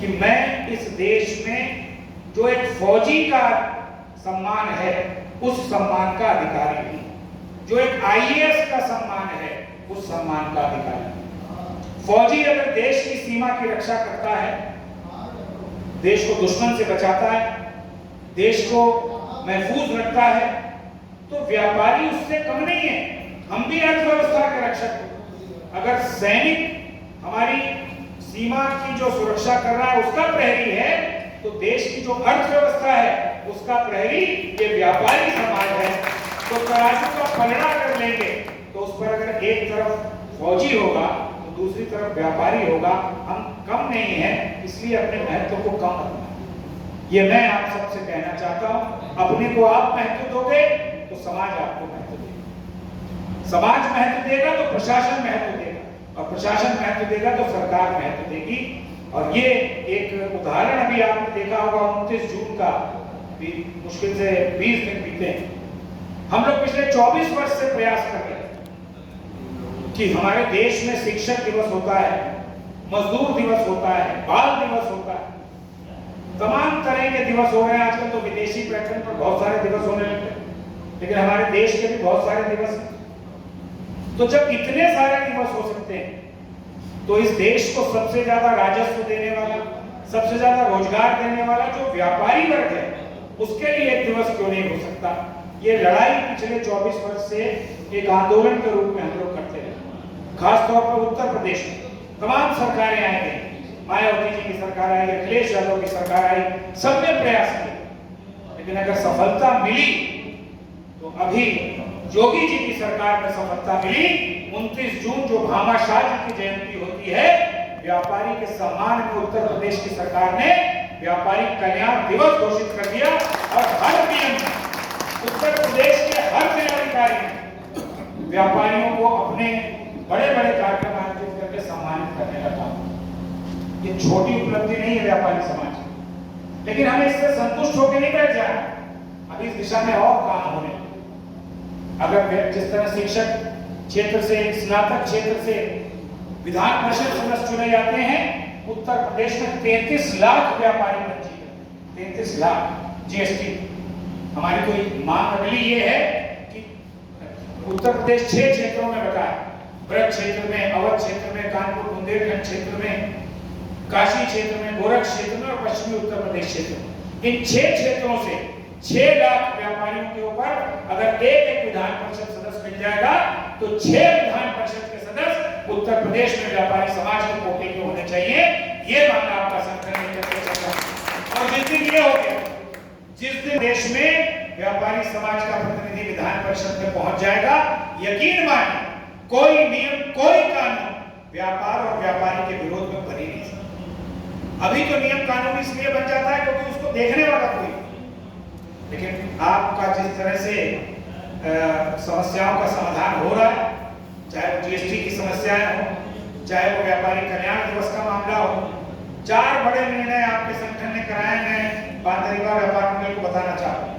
कि मैं इस देश में जो एक फौजी का सम्मान है उस सम्मान का अधिकारी हूं, जो एक आईएएस का सम्मान है उस सम्मान का अधिकारी हूं। फौजी अगर देश की सीमा की रक्षा करता है, देश को दुश्मन से बचाता है, देश को महफूज रखता है, तो व्यापारी उससे कम नहीं है। हम भी अर्थव्यवस्था के रक्षक हैं। अगर सैनिक हमारी सीमा की जो सुरक्षा कर रहा है उसका प्रहरी है, तो देश की जो अर्थव्यवस्था है उसका प्रहरी ये व्यापारी समाज है। तो तराजू का पलड़ा कर लेंगे तो उस पर अगर एक तरफ फौजी होगा तो दूसरी तरफ व्यापारी होगा। हम कम नहीं है, इसलिए अपने महत्व को कम मत मानिए। ये मैं आप सबसे कहना चाहता हूं। अपने को आप महत्व दोगे तो समाज आपको महत्व देगा, समाज महत्व देगा तो प्रशासन महत्व देगा, और प्रशासन महत्व देगा तो सरकार महत्व देगी। और ये एक उदाहरण अभी आपने देखा होगा 29 जून का, मुश्किल से 20 दिन बीते हैं। हम लोग पिछले 24 वर्ष से प्रयास कर रहे हैं कि हमारे देश में शिक्षक दिवस होता है, मजदूर दिवस होता है, बाल दिवस होता है, तमाम तरह के दिवस हो रहे हैं। आजकल तो विदेशी पैटर्न पर बहुत सारे दिवस होने लगे, लेकिन हमारे देश के भी बहुत सारे दिवस हैं। तो जब इतने सारे दिवस हो सकते हैं तो इस देश को सबसे ज्यादा राजस्व देने वाला, सबसे ज्यादा रोजगार देने वाला जो व्यापारी वर्ग है, उसके लिए एक दिवस क्यों नहीं हो सकता। ये लड़ाई पिछले 24 वर्ष से एक आंदोलन के रूप में हम लोग करते हैं। खासतौर पर उत्तर प्रदेश में तमाम सरकारें आई गई, मायावती जी की सरकार आई, अखिलेश यादव की सरकार आई, सबने प्रयास किया, लेकिन अगर सफलता मिली तो अभी योगी जी की सरकार में सफलता मिली। 29 जून जो भामाशाह जी की जयंती होती है, व्यापारी के सम्मान में उत्तर प्रदेश की सरकार ने व्यापारी कल्याण दिवस घोषित कर दिया। और हर दिन उत्तर प्रदेश के हर जिलाधिकारी ने व्यापारियों को अपने बड़े बड़े कार्यक्रम आयोजित करके सम्मानित करने का काम। ये छोटी उपलब्धि नहीं है व्यापारी समाज की, लेकिन हमें इससे संतुष्ट होकर नहीं बैठ जाना। अभी इस दिशा में और काम होने, अगर जिस तरह शिक्षक क्षेत्र से, स्नातक क्षेत्र से विधान परिषद सदस्य चुने जाते हैं, उत्तर प्रदेश में 33 लाख व्यापारी पंजीकृत, 33 लाख जीएसटी। हमारी कोई मांग अगली ये है कि उत्तर प्रदेश 6 क्षेत्रों में बटा है, ब्रज क्षेत्र में, अवध क्षेत्र में, कानपुर बुंदेलखंड क्षेत्र में, काशी क्षेत्र में, गोरख क्षेत्र में और पश्चिमी उत्तर प्रदेश क्षेत्र में। इन 6 क्षेत्रों से 6 लाख व्यापारियों के ऊपर अगर एक विधान परिषद सदस्य मिल जाएगा तो 6 विधान परिषद के सदस्य उत्तर प्रदेश में व्यापारी समाज के कोटे के होने चाहिए। ये मांग आपका संगठन लेकर चलता है। और जिस दिन ये हो गया, जिस दिन देश में व्यापारी समाज का प्रतिनिधि विधान परिषद में पहुंच जाएगा, यकीन मानिए कोई नियम, कोई कानून व्यापार और व्यापारी के विरोध में बन ही नहीं सकता। अभी तो नियम कानून इसलिए बन जाता है क्योंकि उसको देखने वाला कोई, लेकिन आपका जिस तरह से समस्याओं का समाधान हो रहा है, चाहे वो जीएसटी की समस्याएं हो, चाहे वो व्यापारी कल्याण दिवस का मामला हो, 4 बड़े निर्णय आपके संगठन ने कराए। मैं बांदरीवा व्यापार मंडल को बताना चाहता हूँ,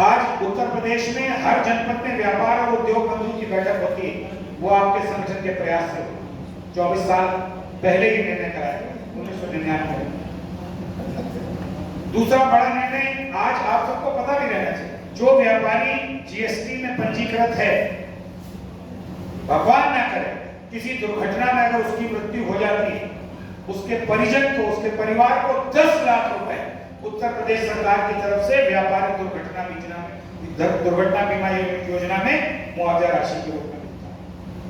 आज उत्तर प्रदेश में हर जनपद में व्यापार और उद्योग बंधु की बैठक होती है, वो आपके संगठन के प्रयास से 24 साल पहले ही निर्णय कराए, 1999 में। दूसरा बड़ा निर्णय आज आप सबको पता भी रहना चाहिए, जो व्यापारी जीएसटी में पंजीकृत है, भगवान ना करे किसी दुर्घटना में अगर उसकी मृत्यु हो जाती है, उसके परिजन को, उसके परिवार को 10 लाख रुपए उत्तर प्रदेश सरकार की तरफ से व्यापारी दुर्घटना बीमा योजना में मुआवजा राशि के रूप में मिलता है।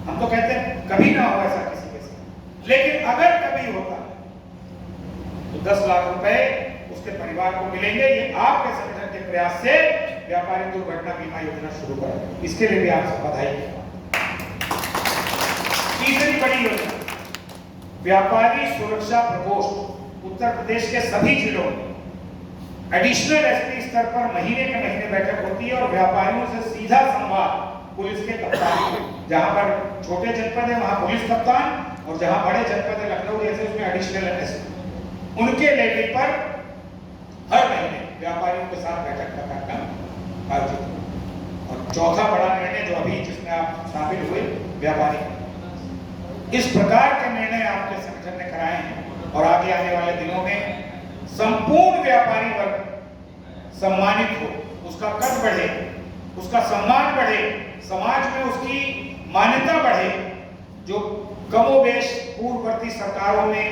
हम तो कहते हैं कभी ना हो ऐसा किसी के साथ, लेकिन अगर कभी होता तो 10 लाख रुपए उसके परिवार को मिलेंगे। ये आपके संगठन के प्रयास से व्यापारी दुर्घटना बीमा योजना शुरू करें, इसके लिए भी आपसे बधाई। तीसरी बड़ी योजना व्यापारी सुरक्षा प्रकोष्ठ, उत्तर प्रदेश के सभी जिलों में एडिशनल एसपी स्तर पर महीने के महीने बैठक होती है और व्यापारियों से सीधा संवाद पुलिस के कप्तान, जहां पर छोटे जनपद है वहां पुलिस कप्तान, और जहां बड़े जनपद है लखनऊ जैसे उसमें एडिशनल एसपी, उनके लेवल पर हर महीने व्यापारियों के साथ बैठक का कार्यक्रम आयोजित हुआ। और चौथा बड़ा निर्णय जो अभी जिसमें आप शामिल हुए, व्यापारी, इस प्रकार के निर्णय आपके संगठन ने कराए हैं और आगे आने वाले दिनों में संपूर्ण व्यापारी वर्ग सम्मानित हो, उसका कद बढ़े, उसका सम्मान बढ़े, समाज में उसकी मान्यता बढ़े। जो कमोबेश पूर्ववर्ती सरकारों में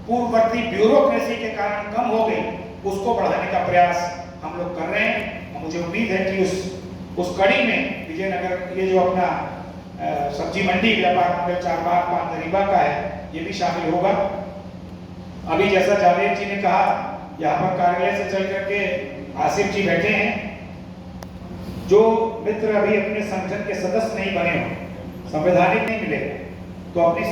पूर्ववर्ती ब्यूरोक्रेसी के कारण कम हो गई, उसको बढ़ाने का प्रयास हम लोग कर रहे हैं। मुझे उम्मीद है कि उस कड़ी में विजयनगर ये जो अपना सब्जी मंडी व्यापार मंडल चारबाग पानदरीबा का है, ये भी शामिल होगा। अभी जैसा जावेद जी ने कहा, यहाँ पर कार्यालय से चल करके आसिफ जी बैठे हैं। जो मित्र अभी अपने संगठन के सदस्य नहीं बने हो, संवैधानिक नहीं मिले, तो अपनी